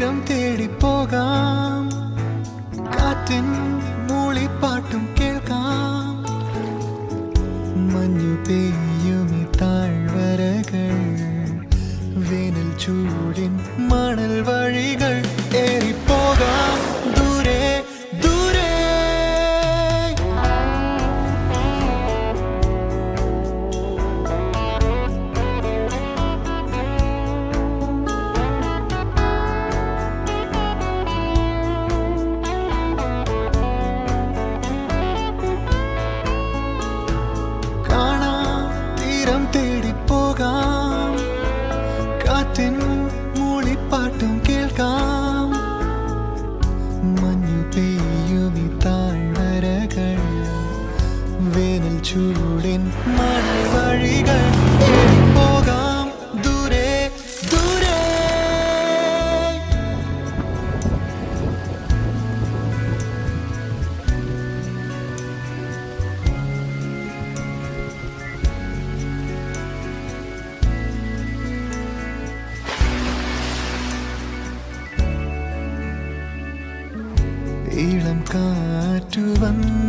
തീരം തേടി പോകാം, കാറ്റിൻ മൂളിപ്പാട്ടും കേൾക്കാം. മഞ്ഞു പെയ്യുമി താഴ്വരകൾ, വേനൽ ചൂടിൻ മണൽ വഴികൾ. ഏറിപ്പോകാം ദൂരെ ദൂരെ. തീരം തേടി പോകാം, കാറ്റിൻ മൂളിപ്പാട്ടും കേൾക്കാം. മഞ്ഞു പെയ്യുമി താഴ്വരകൾ, വേനൽ ചൂടിൻ മണൽ വഴികൾ. പോകാം ദൂരെ ദൂരെ. ഇളം കാറ്റു വന്നു